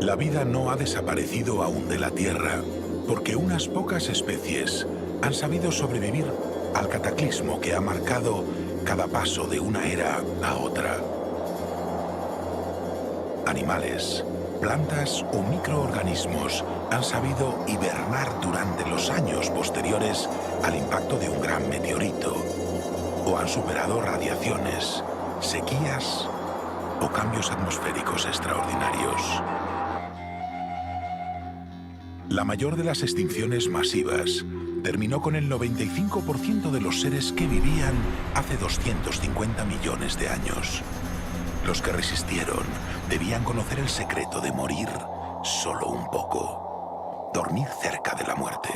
La vida no ha desaparecido aún de la Tierra, porque unas pocas especies han sabido sobrevivir al cataclismo que ha marcado cada paso de una era a otra. Animales, plantas o microorganismos han sabido hibernar durante los años posteriores al impacto de un gran meteorito, o han superado radiaciones, sequías o cambios atmosféricos extraordinarios. La mayor de las extinciones masivas terminó con el 95% de los seres que vivían hace 250 millones de años. Los que resistieron debían conocer el secreto de morir solo un poco, dormir cerca de la muerte.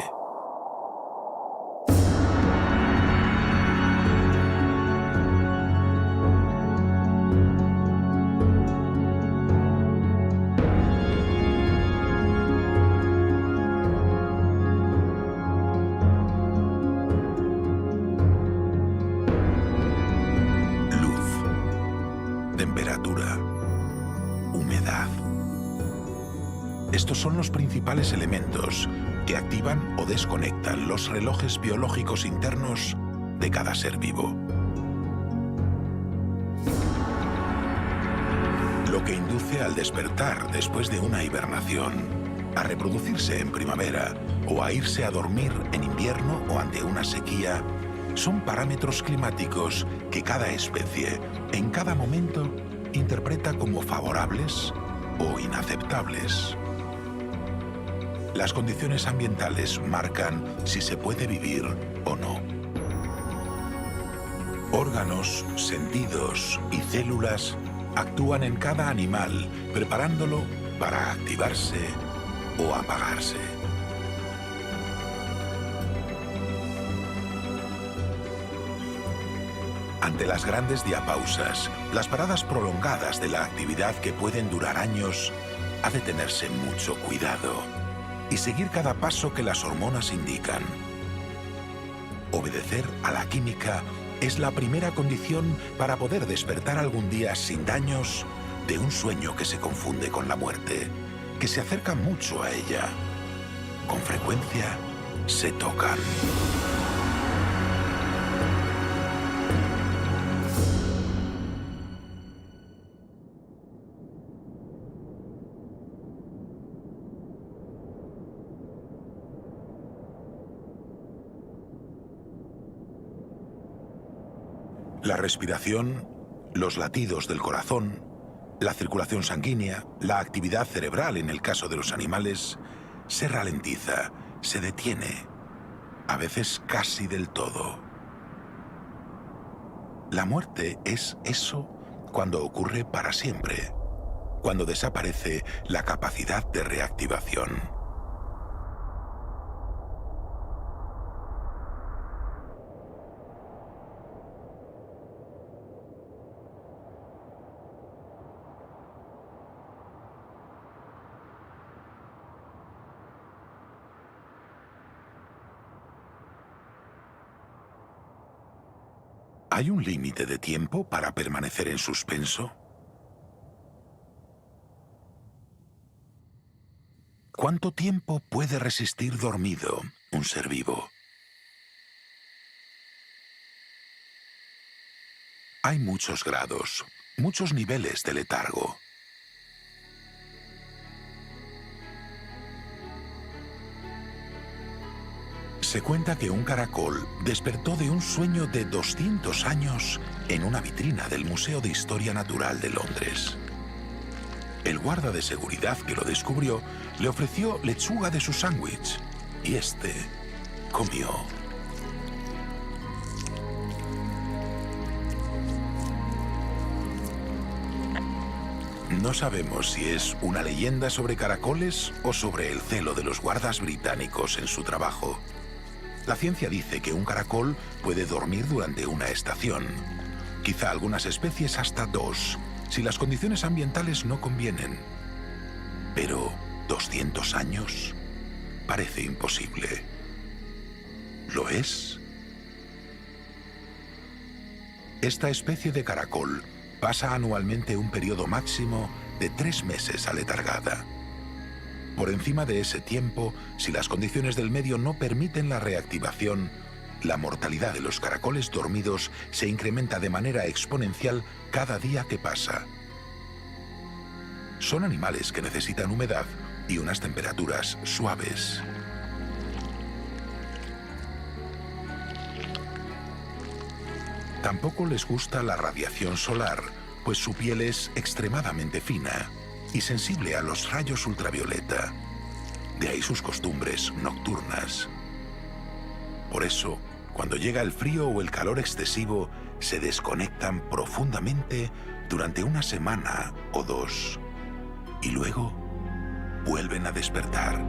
Temperatura, humedad. Estos son los principales elementos que activan o desconectan los relojes biológicos internos de cada ser vivo. Lo que induce al despertar después de una hibernación, a reproducirse en primavera o a irse a dormir en invierno o ante una sequía, son parámetros climáticos que cada especie, en cada momento, interpreta como favorables o inaceptables. Las condiciones ambientales marcan si se puede vivir o no. Órganos, sentidos y células actúan en cada animal, preparándolo para activarse o apagarse. Ante las grandes diapausas, las paradas prolongadas de la actividad que pueden durar años, ha de tenerse mucho cuidado y seguir cada paso que las hormonas indican. Obedecer a la química es la primera condición para poder despertar algún día sin daños de un sueño que se confunde con la muerte, que se acerca mucho a ella. Con frecuencia se tocan. La respiración, los latidos del corazón, la circulación sanguínea, la actividad cerebral en el caso de los animales, se ralentiza, se detiene, a veces casi del todo. La muerte es eso cuando ocurre para siempre, cuando desaparece la capacidad de reactivación. ¿Hay un límite de tiempo para permanecer en suspenso? ¿Cuánto tiempo puede resistir dormido un ser vivo? Hay muchos grados, muchos niveles de letargo. Se cuenta que un caracol despertó de un sueño de 200 años en una vitrina del Museo de Historia Natural de Londres. El guarda de seguridad que lo descubrió le ofreció lechuga de su sándwich y este comió. No sabemos si es una leyenda sobre caracoles o sobre el celo de los guardas británicos en su trabajo. La ciencia dice que un caracol puede dormir durante una estación, quizá algunas especies hasta 2, si las condiciones ambientales no convienen. Pero 200 años parece imposible. ¿Lo es? Esta especie de caracol pasa anualmente un periodo máximo de 3 meses aletargada. Por encima de ese tiempo, si las condiciones del medio no permiten la reactivación, la mortalidad de los caracoles dormidos se incrementa de manera exponencial cada día que pasa. Son animales que necesitan humedad y unas temperaturas suaves. Tampoco les gusta la radiación solar, pues su piel es extremadamente fina y sensible a los rayos ultravioleta. De ahí sus costumbres nocturnas. Por eso, cuando llega el frío o el calor excesivo, se desconectan profundamente durante una semana o dos. Y luego vuelven a despertar.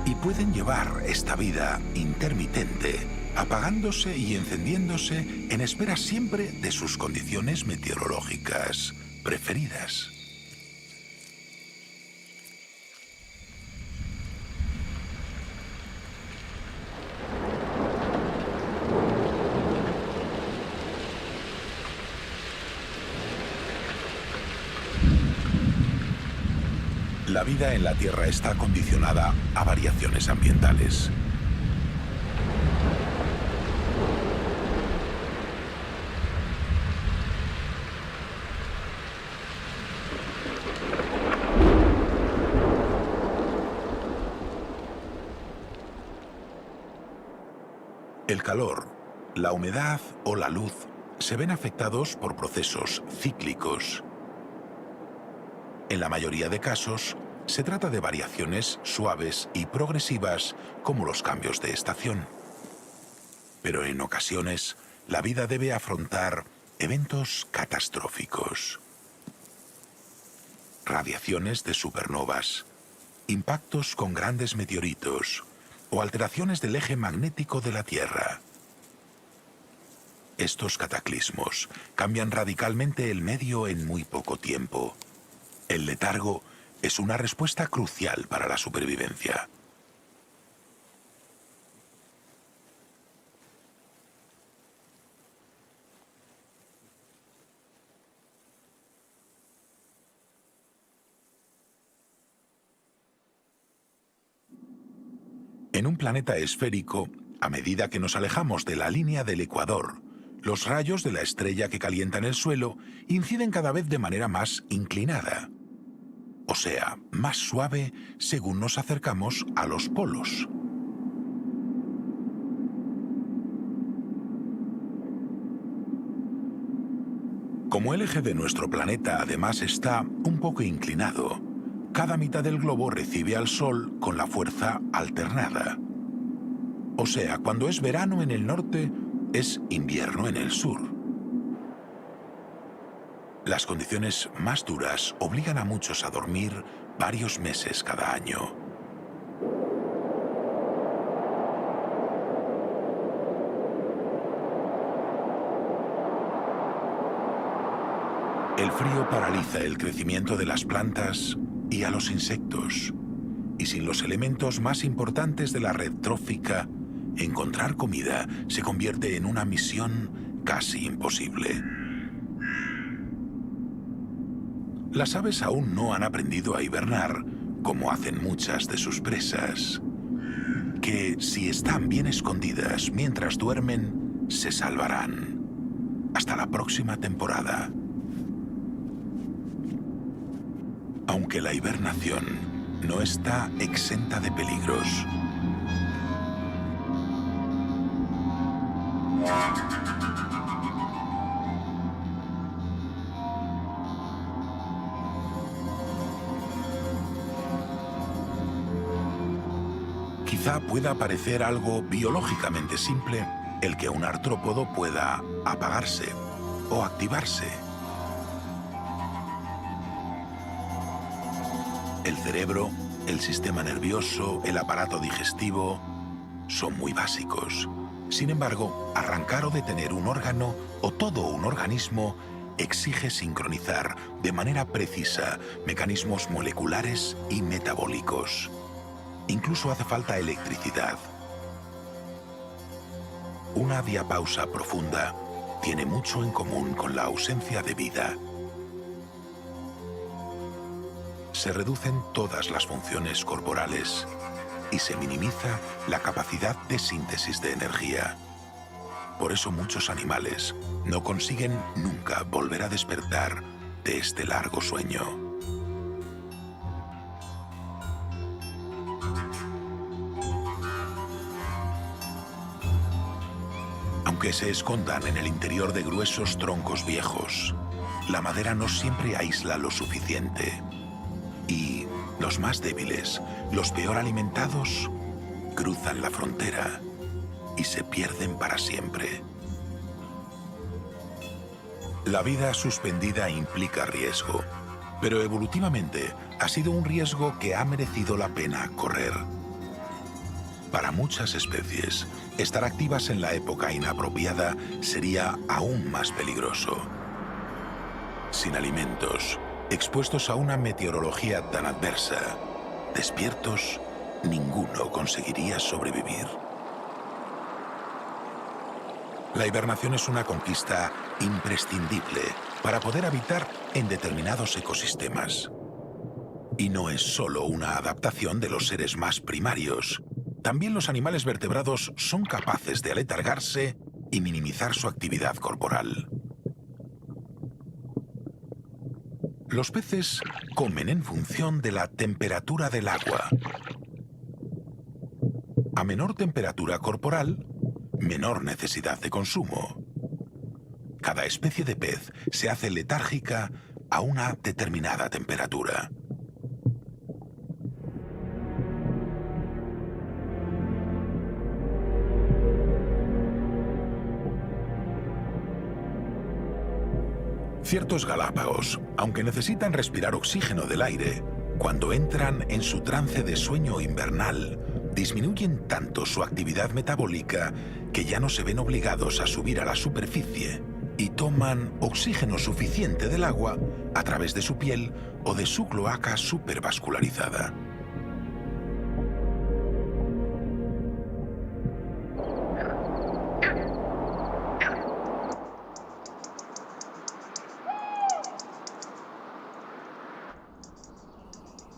Y pueden llevar esta vida intermitente, apagándose y encendiéndose en espera siempre de sus condiciones meteorológicas preferidas. La vida en la Tierra está condicionada a variaciones ambientales. El calor, la humedad o la luz se ven afectados por procesos cíclicos. En la mayoría de casos, se trata de variaciones suaves y progresivas como los cambios de estación. Pero en ocasiones, la vida debe afrontar eventos catastróficos. Radiaciones de supernovas, impactos con grandes meteoritos o alteraciones del eje magnético de la Tierra. Estos cataclismos cambian radicalmente el medio en muy poco tiempo. El letargo es una respuesta crucial para la supervivencia. En un planeta esférico, a medida que nos alejamos de la línea del ecuador, los rayos de la estrella que calientan el suelo inciden cada vez de manera más inclinada. O sea, más suave según nos acercamos a los polos. Como el eje de nuestro planeta además está un poco inclinado, cada mitad del globo recibe al Sol con la fuerza alternada. O sea, cuando es verano en el norte, es invierno en el sur. Las condiciones más duras obligan a muchos a dormir varios meses cada año. El frío paraliza el crecimiento de las plantas y a los insectos. Y sin los elementos más importantes de la red trófica, encontrar comida se convierte en una misión casi imposible. Las aves aún no han aprendido a hibernar, como hacen muchas de sus presas, que si están bien escondidas mientras duermen, se salvarán. Hasta la próxima temporada. Aunque la hibernación no está exenta de peligros. Quizá pueda parecer algo biológicamente simple el que un artrópodo pueda apagarse o activarse. El cerebro, el sistema nervioso, el aparato digestivo son muy básicos. Sin embargo, arrancar o detener un órgano o todo un organismo exige sincronizar de manera precisa mecanismos moleculares y metabólicos. Incluso hace falta electricidad. Una diapausa profunda tiene mucho en común con la ausencia de vida. se reducen todas las funciones corporales y se minimiza la capacidad de síntesis de energía. Por eso muchos animales no consiguen nunca volver a despertar de este largo sueño. Aunque se escondan en el interior de gruesos troncos viejos, la madera no siempre aísla lo suficiente. Y los más débiles, los peor alimentados, cruzan la frontera y se pierden para siempre. La vida suspendida implica riesgo, pero evolutivamente ha sido un riesgo que ha merecido la pena correr. Para muchas especies, estar activas en la época inapropiada sería aún más peligroso. Sin alimentos, expuestos a una meteorología tan adversa, despiertos, ninguno conseguiría sobrevivir. La hibernación es una conquista imprescindible para poder habitar en determinados ecosistemas. Y no es solo una adaptación de los seres más primarios. También los animales vertebrados son capaces de aletargarse y minimizar su actividad corporal. Los peces comen en función de la temperatura del agua. A menor temperatura corporal, menor necesidad de consumo. Cada especie de pez se hace letárgica a una determinada temperatura. Ciertos galápagos, aunque necesitan respirar oxígeno del aire, cuando entran en su trance de sueño invernal, disminuyen tanto su actividad metabólica que ya no se ven obligados a subir a la superficie y toman oxígeno suficiente del agua a través de su piel o de su cloaca supervascularizada.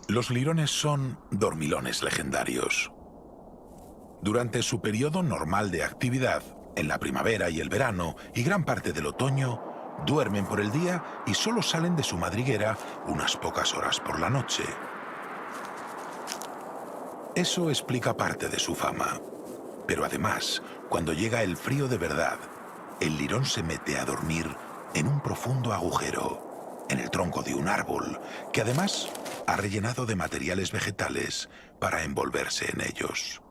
Los lirones son dormilones legendarios. Durante su periodo normal de actividad, en la primavera y el verano y gran parte del otoño, duermen por el día y solo salen de su madriguera unas pocas horas por la noche. Eso explica parte de su fama. Pero además, cuando llega el frío de verdad, el lirón se mete a dormir en un profundo agujero, en el tronco de un árbol, que además ha rellenado de materiales vegetales para envolverse en ellos.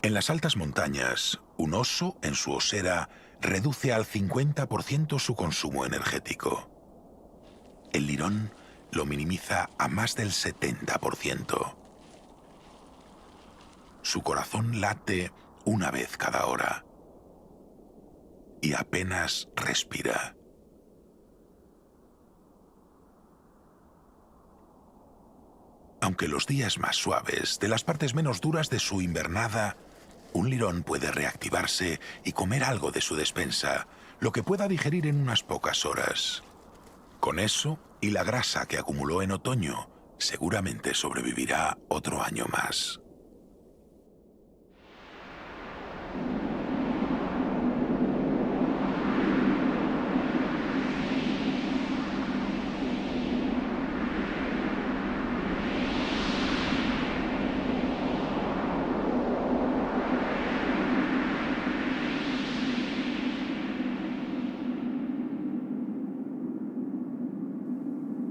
En las altas montañas, un oso en su osera reduce al 50% su consumo energético. El lirón lo minimiza a más del 70%. Su corazón late una vez cada hora y apenas respira. Aunque los días más suaves, de las partes menos duras de su invernada, un lirón puede reactivarse y comer algo de su despensa, lo que pueda digerir en unas pocas horas. Con eso y la grasa que acumuló en otoño, seguramente sobrevivirá otro año más.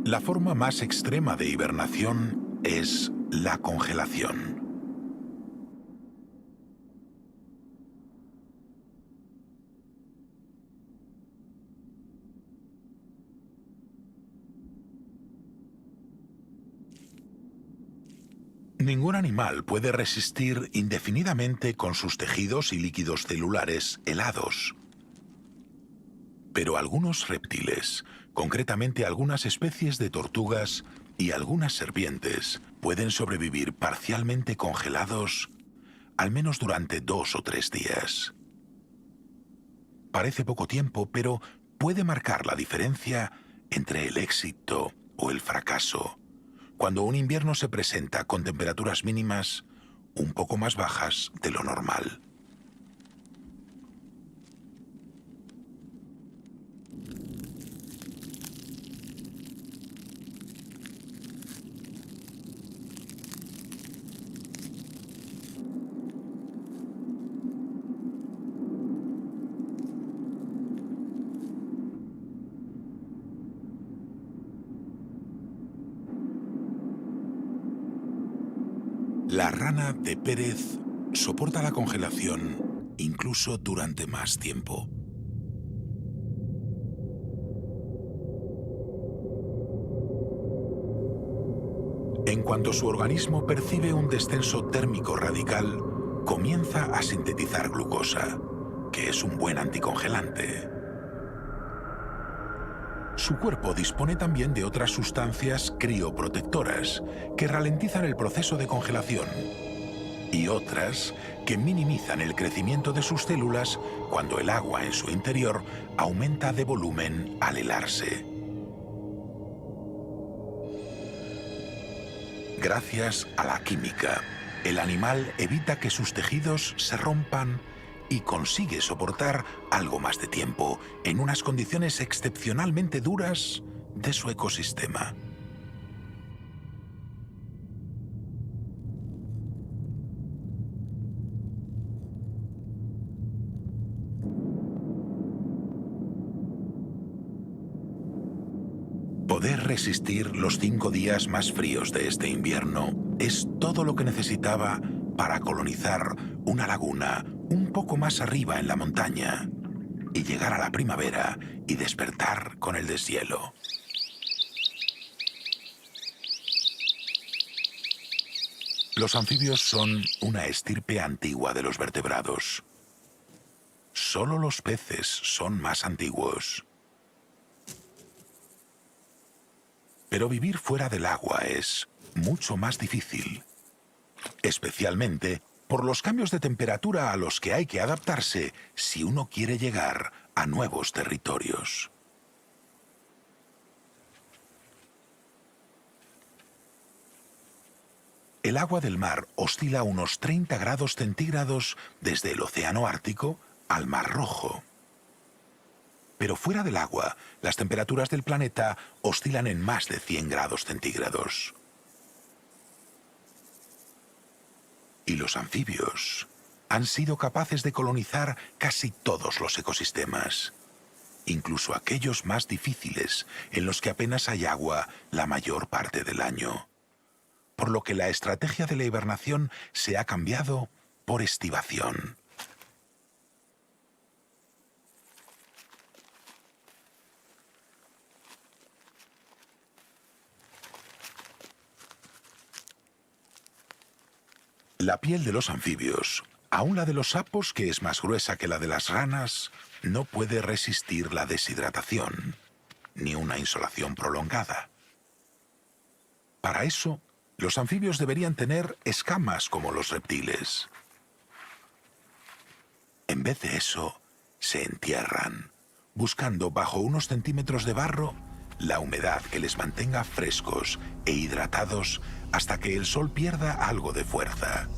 La forma más extrema de hibernación es la congelación. Ningún animal puede resistir indefinidamente con sus tejidos y líquidos celulares helados. Pero algunos reptiles, concretamente algunas especies de tortugas y algunas serpientes, pueden sobrevivir parcialmente congelados al menos durante 2 o 3 días. Parece poco tiempo, pero puede marcar la diferencia entre el éxito o el fracaso, cuando un invierno se presenta con temperaturas mínimas un poco más bajas de lo normal. La rana de Pérez soporta la congelación incluso durante más tiempo. En cuanto su organismo percibe un descenso térmico radical, comienza a sintetizar glucosa, que es un buen anticongelante. Su cuerpo dispone también de otras sustancias crioprotectoras que ralentizan el proceso de congelación y otras que minimizan el crecimiento de sus células cuando el agua en su interior aumenta de volumen al helarse. Gracias a la química, el animal evita que sus tejidos se rompan y consigue soportar algo más de tiempo en unas condiciones excepcionalmente duras de su ecosistema. Poder resistir los 5 días más fríos de este invierno es todo lo que necesitaba para colonizar una laguna un poco más arriba en la montaña y llegar a la primavera y despertar con el deshielo. Los anfibios son una estirpe antigua de los vertebrados. Solo los peces son más antiguos. Pero vivir fuera del agua es mucho más difícil, especialmente por los cambios de temperatura a los que hay que adaptarse si uno quiere llegar a nuevos territorios. El agua del mar oscila a unos 30 grados centígrados desde el océano Ártico al Mar Rojo. Pero fuera del agua, las temperaturas del planeta oscilan en más de 100 grados centígrados. Y los anfibios han sido capaces de colonizar casi todos los ecosistemas, incluso aquellos más difíciles en los que apenas hay agua la mayor parte del año. Por lo que la estrategia de la hibernación se ha cambiado por estivación. La piel de los anfibios, aun la de los sapos, que es más gruesa que la de las ranas, no puede resistir la deshidratación, ni una insolación prolongada. Para eso, los anfibios deberían tener escamas como los reptiles. En vez de eso, se entierran, buscando bajo unos centímetros de barro la humedad que les mantenga frescos e hidratados hasta que el sol pierda algo de fuerza.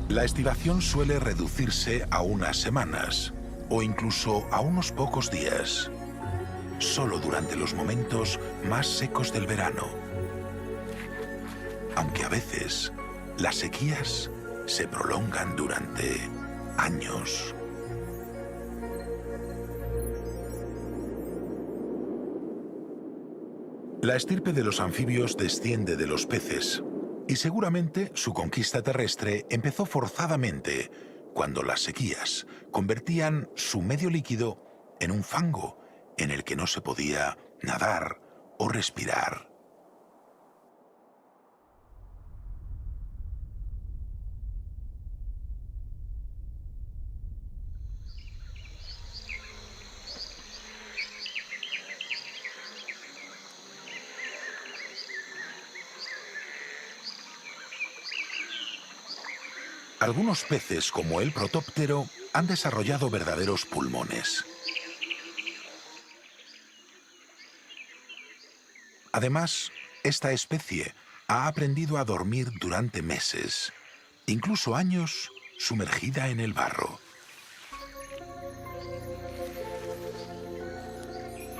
La estivación suele reducirse a unas semanas o incluso a unos pocos días, solo durante los momentos más secos del verano. Aunque a veces las sequías se prolongan durante años. La estirpe de los anfibios desciende de los peces. Y seguramente su conquista terrestre empezó forzadamente cuando las sequías convertían su medio líquido en un fango en el que no se podía nadar o respirar. Algunos peces, como el protóptero, han desarrollado verdaderos pulmones. Además, esta especie ha aprendido a dormir durante meses, incluso años, sumergida en el barro.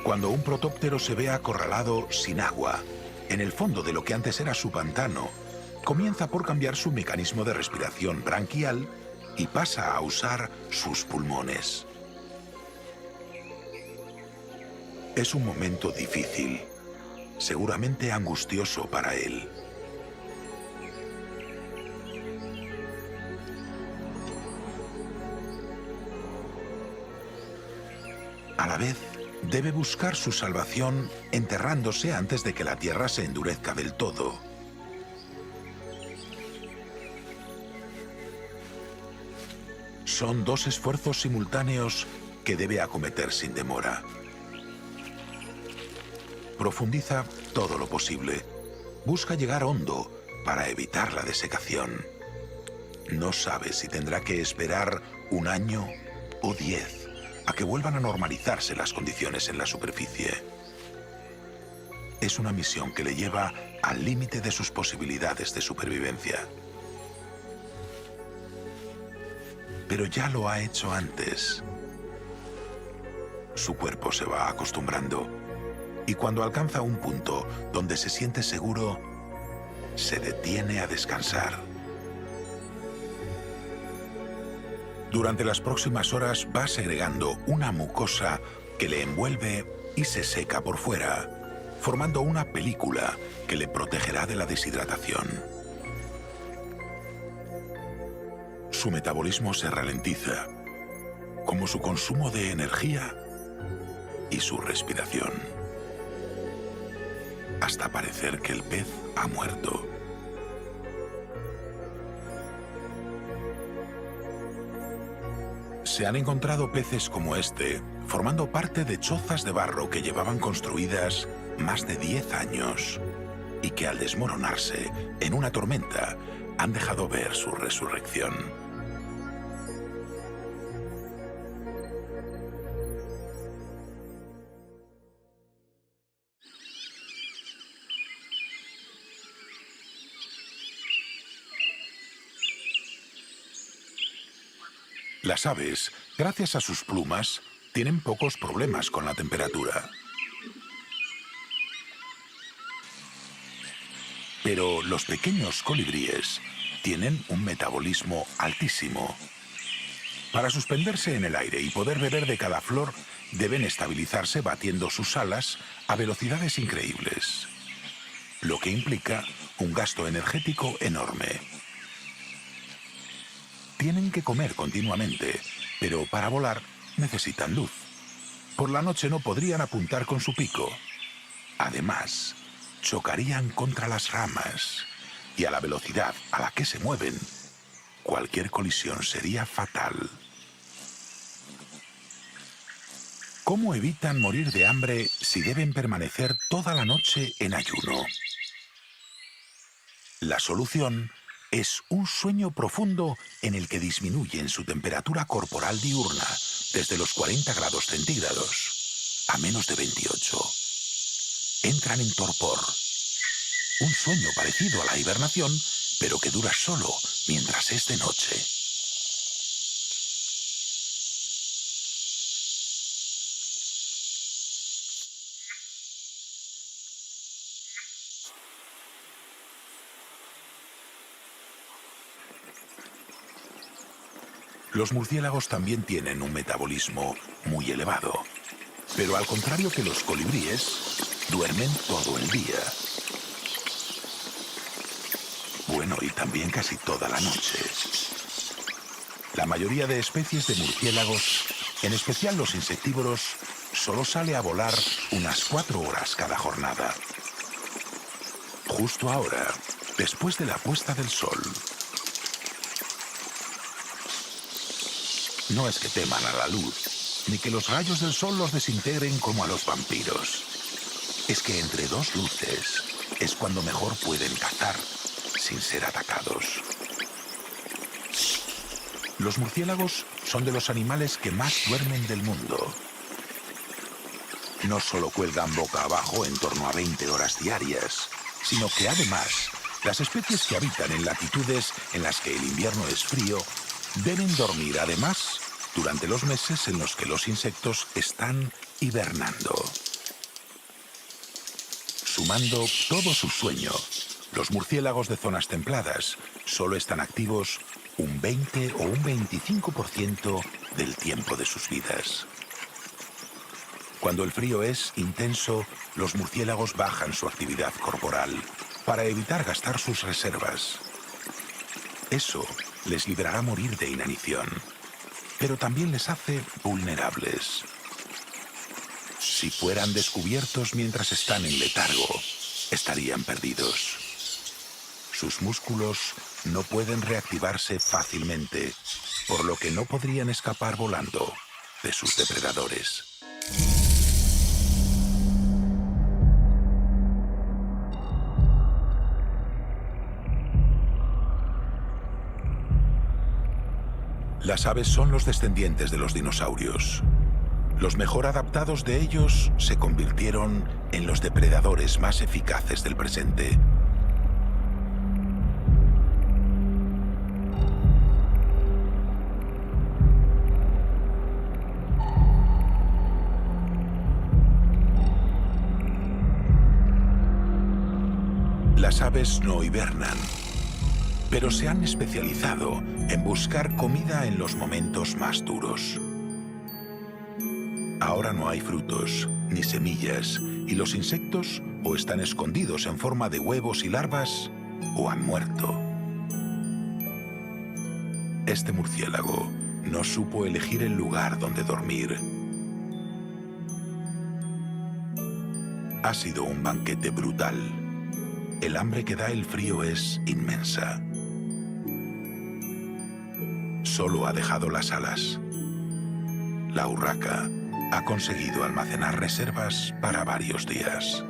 Cuando un protóptero se ve acorralado sin agua, en el fondo de lo que antes era su pantano, comienza por cambiar su mecanismo de respiración branquial y pasa a usar sus pulmones. Es un momento difícil, seguramente angustioso para él. A la vez, debe buscar su salvación enterrándose antes de que la tierra se endurezca del todo. Son dos esfuerzos simultáneos que debe acometer sin demora. Profundiza todo lo posible. Busca llegar hondo para evitar la desecación. No sabe si tendrá que esperar 1 año o 10 a que vuelvan a normalizarse las condiciones en la superficie. Es una misión que le lleva al límite de sus posibilidades de supervivencia. Pero ya lo ha hecho antes. Su cuerpo se va acostumbrando y cuando alcanza un punto donde se siente seguro, se detiene a descansar. Durante las próximas horas va segregando una mucosa que le envuelve y se seca por fuera, formando una película que le protegerá de la deshidratación. Su metabolismo se ralentiza, como su consumo de energía y su respiración, hasta parecer que el pez ha muerto. Se han encontrado peces como este, formando parte de chozas de barro que llevaban construidas más de 10 años y que al desmoronarse en una tormenta han dejado ver su resurrección. Las aves, gracias a sus plumas, tienen pocos problemas con la temperatura. Pero los pequeños colibríes tienen un metabolismo altísimo. Para suspenderse en el aire y poder beber de cada flor, deben estabilizarse batiendo sus alas a velocidades increíbles, lo que implica un gasto energético enorme. Tienen que comer continuamente, pero para volar necesitan luz. Por la noche no podrían apuntar con su pico. Además, chocarían contra las ramas y a la velocidad a la que se mueven, cualquier colisión sería fatal. ¿Cómo evitan morir de hambre si deben permanecer toda la noche en ayuno? La solución es un sueño profundo en el que disminuyen su temperatura corporal diurna desde los 40 grados centígrados a menos de 28. Entran en torpor. Un sueño parecido a la hibernación, pero que dura solo mientras es de noche. Los murciélagos también tienen un metabolismo muy elevado, pero al contrario que los colibríes, duermen todo el día. Bueno, y también casi toda la noche. La mayoría de especies de murciélagos, en especial los insectívoros, solo sale a volar unas 4 horas cada jornada. Justo ahora, después de la puesta del sol. No es que teman a la luz, ni que los rayos del sol los desintegren como a los vampiros. Es que entre dos luces es cuando mejor pueden cazar sin ser atacados. Los murciélagos son de los animales que más duermen del mundo. No solo cuelgan boca abajo en torno a 20 horas diarias, sino que además, las especies que habitan en latitudes en las que el invierno es frío deben dormir además durante los meses en los que los insectos están hibernando. Sumando todo su sueño, los murciélagos de zonas templadas solo están activos un 20 o un 25% del tiempo de sus vidas. Cuando el frío es intenso, los murciélagos bajan su actividad corporal para evitar gastar sus reservas. Eso les librará morir de inanición, pero también les hace vulnerables. Si fueran descubiertos mientras están en letargo, estarían perdidos. Sus músculos no pueden reactivarse fácilmente, por lo que no podrían escapar volando de sus depredadores. Las aves son los descendientes de los dinosaurios. Los mejor adaptados de ellos se convirtieron en los depredadores más eficaces del presente. Las aves no hibernan, pero se han especializado en buscar comida en los momentos más duros. Ahora no hay frutos ni semillas y los insectos o están escondidos en forma de huevos y larvas o han muerto. Este murciélago no supo elegir el lugar donde dormir. Ha sido un banquete brutal. El hambre que da el frío es inmensa. Solo ha dejado las alas. La urraca ha conseguido almacenar reservas para varios días.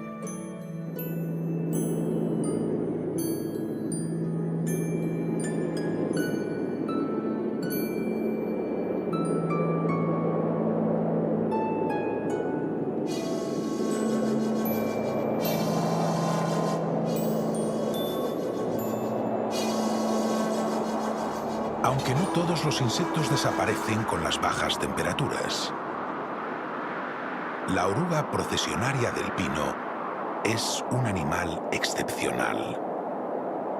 Aunque no todos los insectos desaparecen con las bajas temperaturas. La oruga procesionaria del pino es un animal excepcional.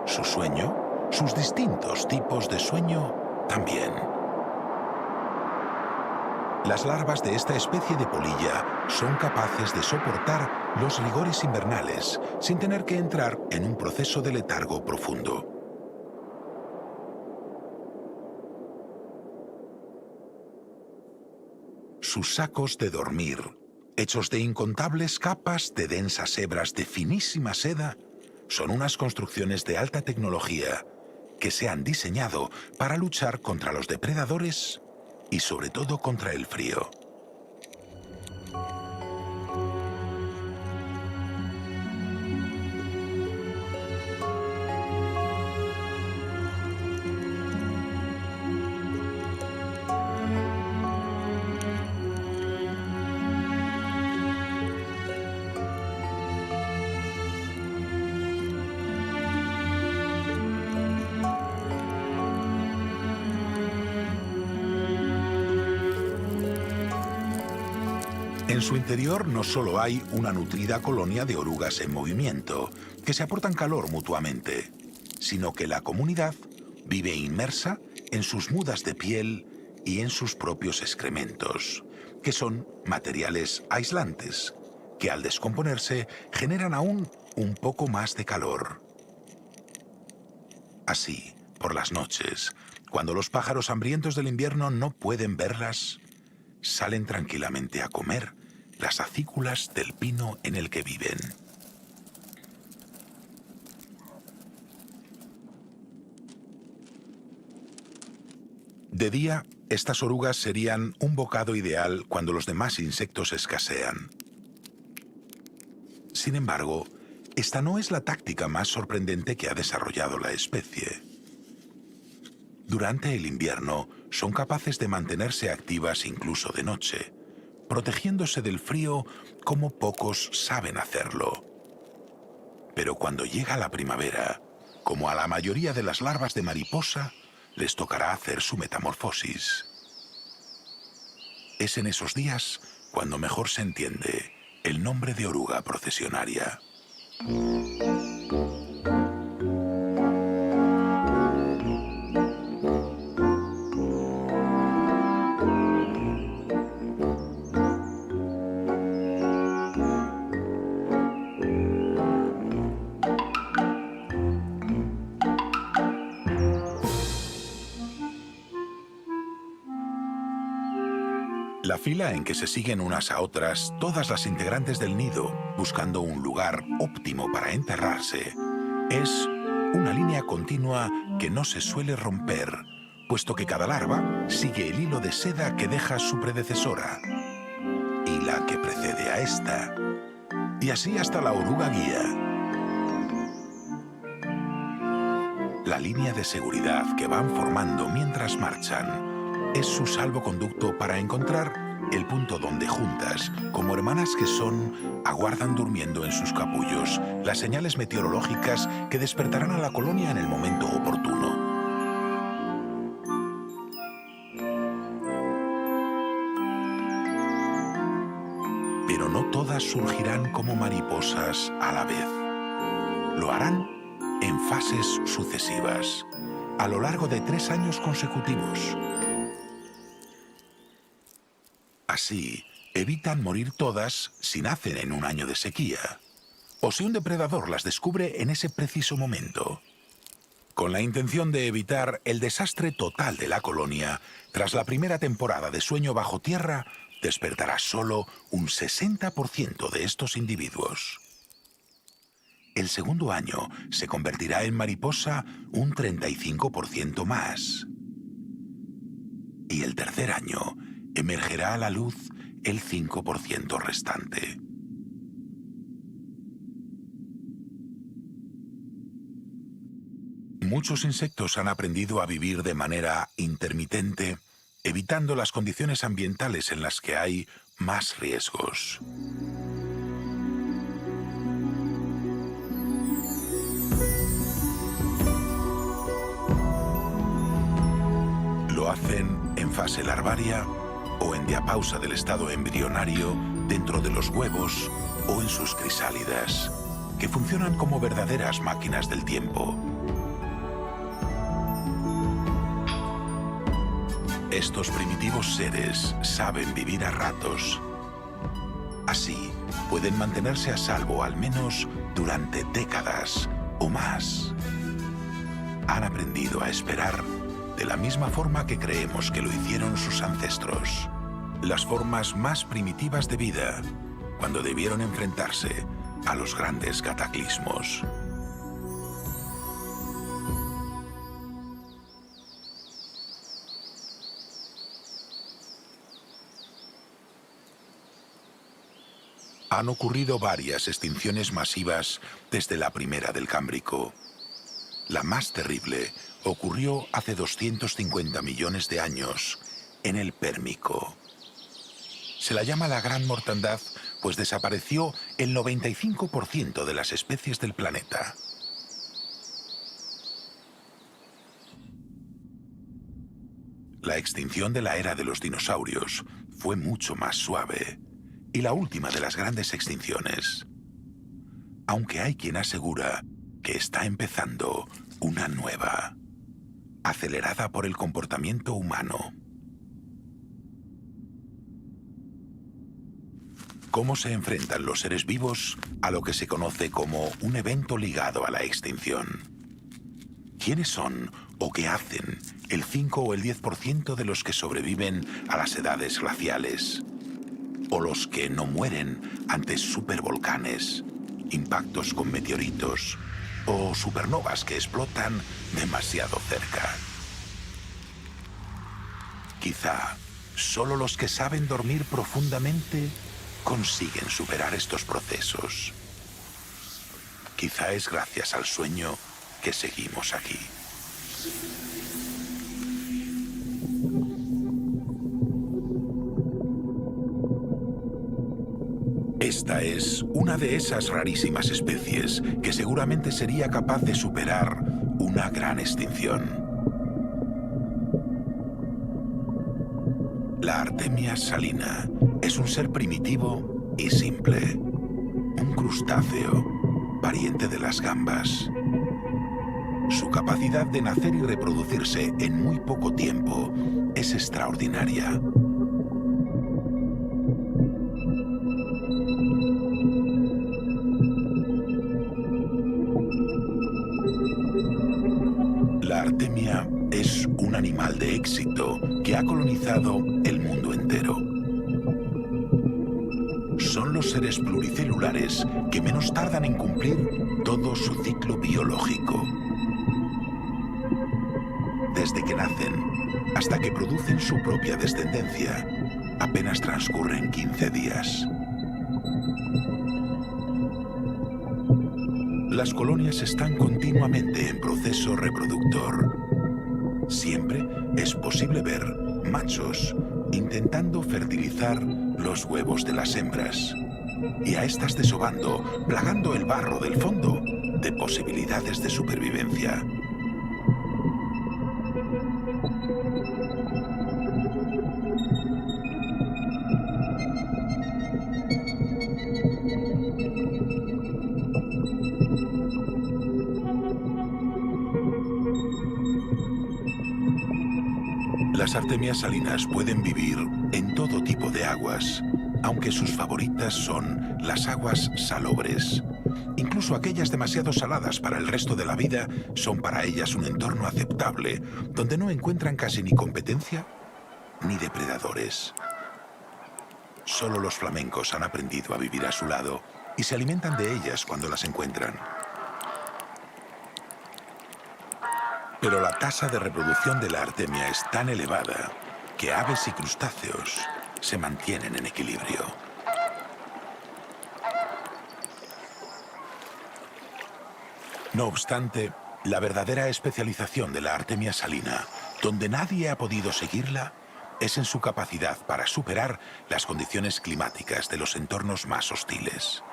Su sueño, sus distintos tipos de sueño, también. Las larvas de esta especie de polilla son capaces de soportar los rigores invernales sin tener que entrar en un proceso de letargo profundo. Sus sacos de dormir, hechos de incontables capas de densas hebras de finísima seda, son unas construcciones de alta tecnología que se han diseñado para luchar contra los depredadores y sobre todo contra el frío. En su interior no solo hay una nutrida colonia de orugas en movimiento, que se aportan calor mutuamente, sino que la comunidad vive inmersa en sus mudas de piel y en sus propios excrementos, que son materiales aislantes, que al descomponerse generan aún un poco más de calor. Así, por las noches, cuando los pájaros hambrientos del invierno no pueden verlas, salen tranquilamente a comer las acículas del pino en el que viven. De día, estas orugas serían un bocado ideal cuando los demás insectos escasean. Sin embargo, esta no es la táctica más sorprendente que ha desarrollado la especie. Durante el invierno son capaces de mantenerse activas incluso de noche, protegiéndose del frío como pocos saben hacerlo. Pero cuando llega la primavera, como a la mayoría de las larvas de mariposa, les tocará hacer su metamorfosis. Es en esos días cuando mejor se entiende el nombre de oruga procesionaria. La fila en que se siguen unas a otras todas las integrantes del nido, buscando un lugar óptimo para enterrarse, es una línea continua que no se suele romper, puesto que cada larva sigue el hilo de seda que deja su predecesora y la que precede a esta, y así hasta la oruga guía. La línea de seguridad que van formando mientras marchan es su salvoconducto para encontrar el punto donde juntas, como hermanas que son, aguardan durmiendo en sus capullos las señales meteorológicas que despertarán a la colonia en el momento oportuno. Pero no todas surgirán como mariposas a la vez. Lo harán en fases sucesivas, a lo largo de 3 años consecutivos. Así, evitan morir todas si nacen en un año de sequía, o si un depredador las descubre en ese preciso momento. Con la intención de evitar el desastre total de la colonia, tras la primera temporada de sueño bajo tierra, despertará solo un 60% de estos individuos. El segundo año se convertirá en mariposa un 35% más. Y el tercer año emergerá a la luz el 5% restante. Muchos insectos han aprendido a vivir de manera intermitente, evitando las condiciones ambientales en las que hay más riesgos. Lo hacen en fase larvaria o en diapausa del estado embrionario dentro de los huevos o en sus crisálidas, que funcionan como verdaderas máquinas del tiempo. Estos primitivos seres saben vivir a ratos. Así, pueden mantenerse a salvo al menos durante décadas o más. Han aprendido a esperar de la misma forma que creemos que lo hicieron sus ancestros. Las formas más primitivas de vida, cuando debieron enfrentarse a los grandes cataclismos. Han ocurrido varias extinciones masivas desde la primera del Cámbrico. La más terrible ocurrió hace 250 millones de años, en el Pérmico. Se la llama la Gran Mortandad, pues desapareció el 95% de las especies del planeta. La extinción de la era de los dinosaurios fue mucho más suave, y la última de las grandes extinciones. Aunque hay quien asegura que está empezando una nueva, acelerada por el comportamiento humano. ¿Cómo se enfrentan los seres vivos a lo que se conoce como un evento ligado a la extinción? ¿Quiénes son o qué hacen el 5 o el 10% de los que sobreviven a las edades glaciales? ¿O los que no mueren ante supervolcanes, impactos con meteoritos o supernovas que explotan demasiado cerca? Quizá solo los que saben dormir profundamente consiguen superar estos procesos. Quizá es gracias al sueño que seguimos aquí. Esta es una de esas rarísimas especies que seguramente sería capaz de superar una gran extinción. La Artemia salina es un ser primitivo y simple. Un crustáceo, pariente de las gambas. Su capacidad de nacer y reproducirse en muy poco tiempo es extraordinaria. La artemia es un animal de éxito que ha colonizado el mundo entero. Son los seres pluricelulares que menos tardan en cumplir todo su ciclo biológico. Desde que nacen hasta que producen su propia descendencia, apenas transcurren 15 días. Las colonias están continuamente en proceso reproductor. Siempre es posible ver machos intentando fertilizar los huevos de las hembras y a estas desovando, plagando el barro del fondo de posibilidades de supervivencia. Las artemias salinas pueden vivir en todo tipo de aguas, aunque sus favoritas son las aguas salobres. Incluso aquellas demasiado saladas para el resto de la vida son para ellas un entorno aceptable, donde no encuentran casi ni competencia ni depredadores. Solo los flamencos han aprendido a vivir a su lado y se alimentan de ellas cuando las encuentran. Pero la tasa de reproducción de la artemia es tan elevada que aves y crustáceos se mantienen en equilibrio. No obstante, la verdadera especialización de la artemia salina, donde nadie ha podido seguirla, es en su capacidad para superar las condiciones climáticas de los entornos más hostiles.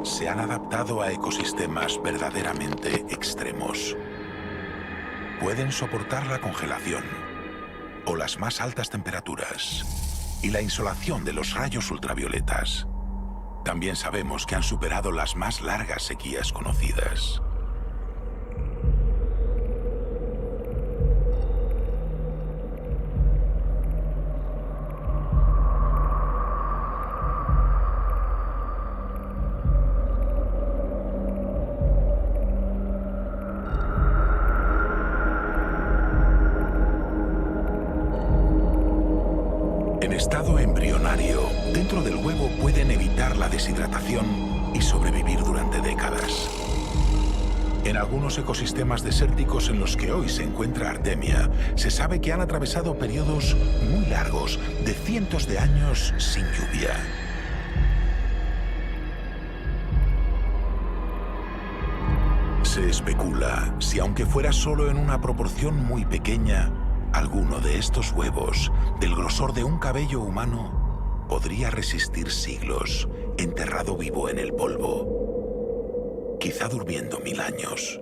Se han adaptado a ecosistemas verdaderamente extremos. Pueden soportar la congelación o las más altas temperaturas y la insolación de los rayos ultravioletas. También sabemos que han superado las más largas sequías conocidas. En estado embrionario, dentro del huevo pueden evitar la deshidratación y sobrevivir durante décadas. En algunos ecosistemas desérticos en los que hoy se encuentra artemia, se sabe que han atravesado periodos muy largos de cientos de años sin lluvia. Se especula si, aunque fuera solo en una proporción muy pequeña, alguno de estos huevos, del grosor de un cabello humano, podría resistir siglos, enterrado vivo en el polvo, quizá durmiendo 1000 años.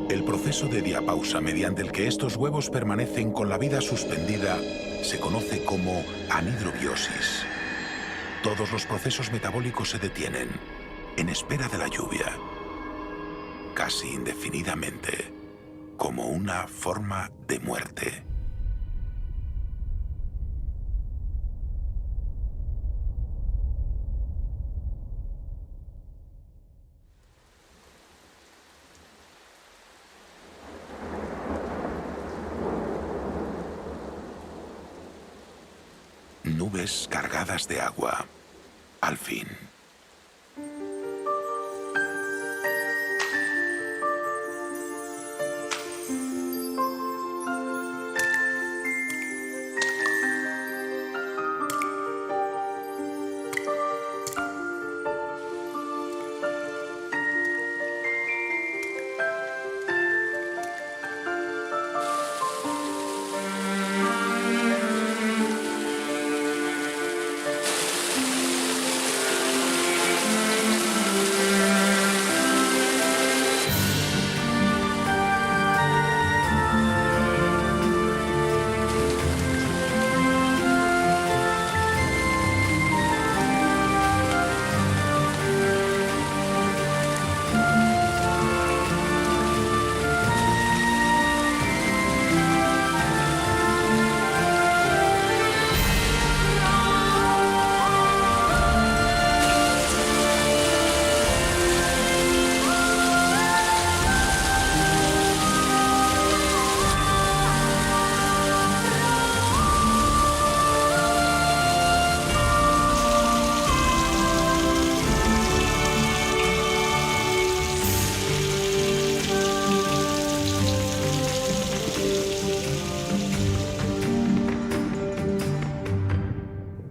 El proceso de diapausa mediante el que estos huevos permanecen con la vida suspendida se conoce como anhidrobiosis. Todos los procesos metabólicos se detienen en espera de la lluvia, casi indefinidamente, como una forma de muerte. Nubes cargadas de agua. Al fin.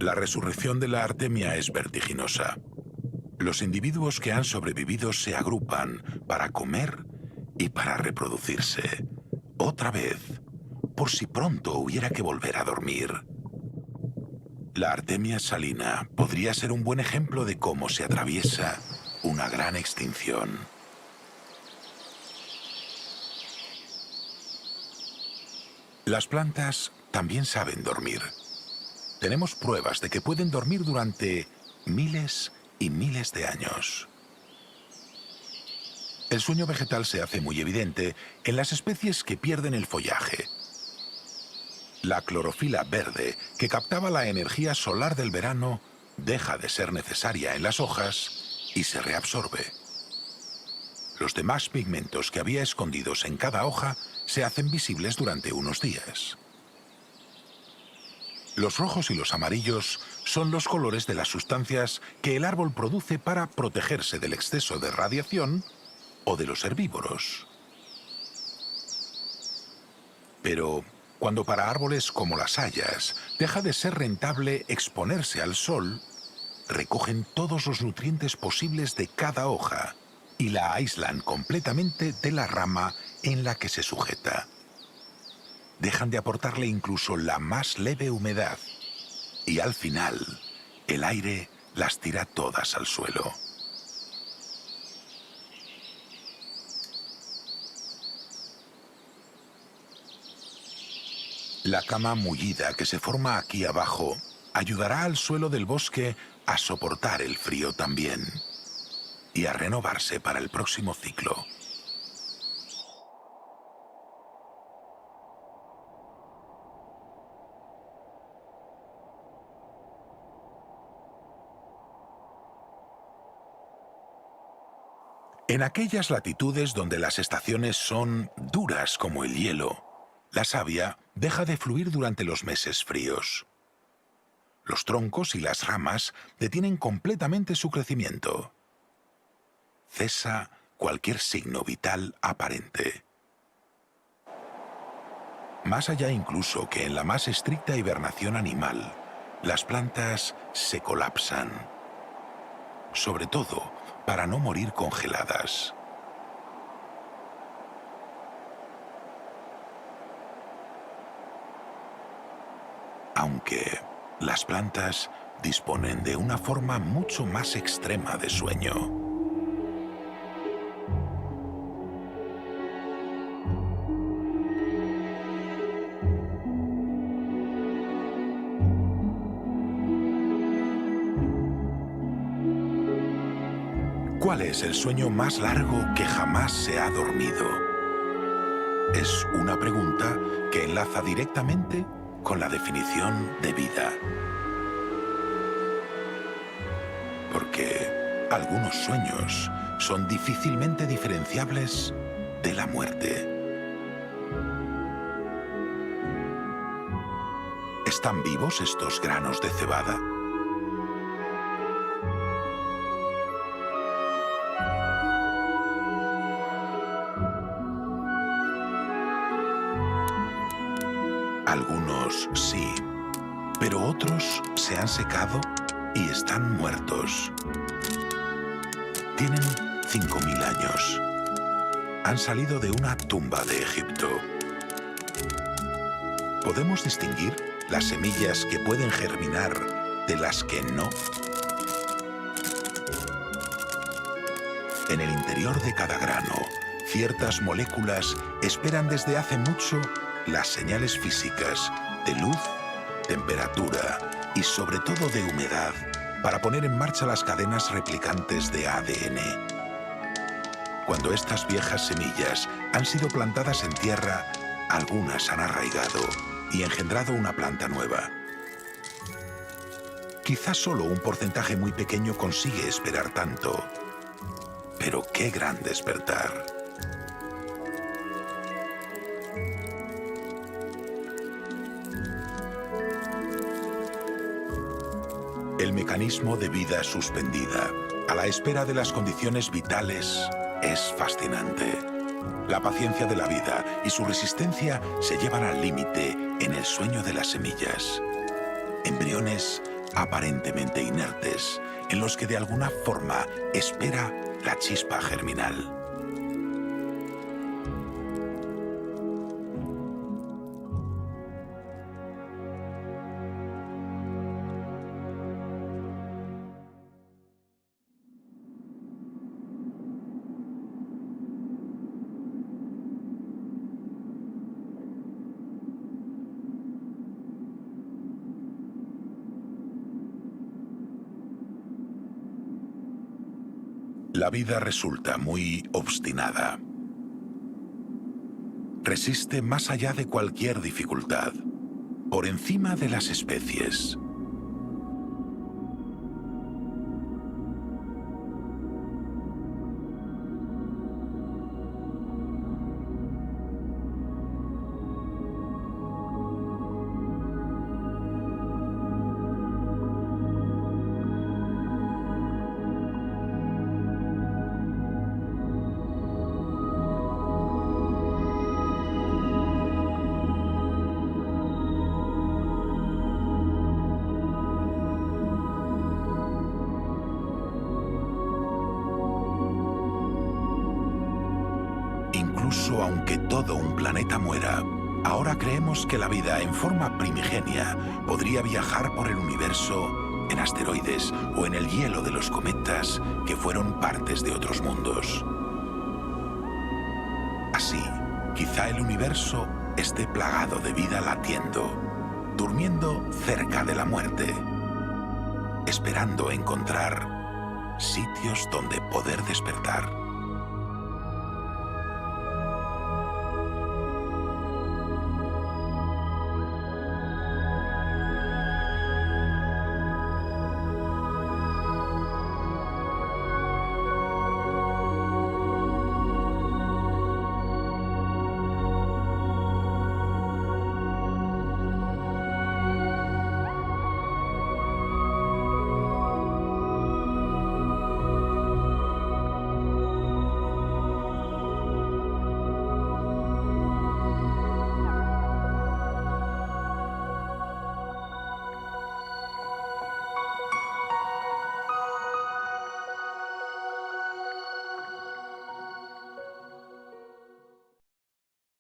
La resurrección de la Artemia es vertiginosa. Los individuos que han sobrevivido se agrupan para comer y para reproducirse. Otra vez, por si pronto hubiera que volver a dormir. La Artemia salina podría ser un buen ejemplo de cómo se atraviesa una gran extinción. Las plantas también saben dormir. Tenemos pruebas de que pueden dormir durante miles y miles de años. El sueño vegetal se hace muy evidente en las especies que pierden el follaje. La clorofila verde, que captaba la energía solar del verano, deja de ser necesaria en las hojas y se reabsorbe. Los demás pigmentos que había escondidos en cada hoja se hacen visibles durante unos días. Los rojos y los amarillos son los colores de las sustancias que el árbol produce para protegerse del exceso de radiación o de los herbívoros. Pero cuando para árboles como las hayas deja de ser rentable exponerse al sol, recogen todos los nutrientes posibles de cada hoja y la aíslan completamente de la rama en la que se sujeta. Dejan de aportarle incluso la más leve humedad y al final el aire las tira todas al suelo. La cama mullida que se forma aquí abajo ayudará al suelo del bosque a soportar el frío también y a renovarse para el próximo ciclo. En aquellas latitudes donde las estaciones son duras como el hielo, la savia deja de fluir durante los meses fríos. Los troncos y las ramas detienen completamente su crecimiento. Cesa cualquier signo vital aparente. Más allá incluso que en la más estricta hibernación animal, las plantas se colapsan. Sobre todo, para no morir congeladas. Aunque las plantas disponen de una forma mucho más extrema de sueño. ¿Cuál es el sueño más largo que jamás se ha dormido? Es una pregunta que enlaza directamente con la definición de vida. Porque algunos sueños son difícilmente diferenciables de la muerte. ¿Están vivos estos granos de cebada? Algunos sí, pero otros se han secado y están muertos. Tienen 5.000 años. Han salido de una tumba de Egipto. ¿Podemos distinguir las semillas que pueden germinar de las que no? En el interior de cada grano, ciertas moléculas esperan desde hace mucho las señales físicas de luz, temperatura y sobre todo de humedad para poner en marcha las cadenas replicantes de ADN. Cuando estas viejas semillas han sido plantadas en tierra, algunas han arraigado y engendrado una planta nueva. Quizás solo un porcentaje muy pequeño consigue esperar tanto, pero qué gran despertar. El mecanismo de vida suspendida, a la espera de las condiciones vitales, es fascinante. La paciencia de la vida y su resistencia se llevan al límite en el sueño de las semillas. Embriones aparentemente inertes, en los que de alguna forma espera la chispa germinal. La vida resulta muy obstinada. Resiste más allá de cualquier dificultad, por encima de las especies. Incluso aunque todo un planeta muera, ahora creemos que la vida en forma primigenia podría viajar por el universo en asteroides o en el hielo de los cometas que fueron partes de otros mundos. Así, quizá el universo esté plagado de vida latiendo, durmiendo cerca de la muerte, esperando encontrar sitios donde poder despertar.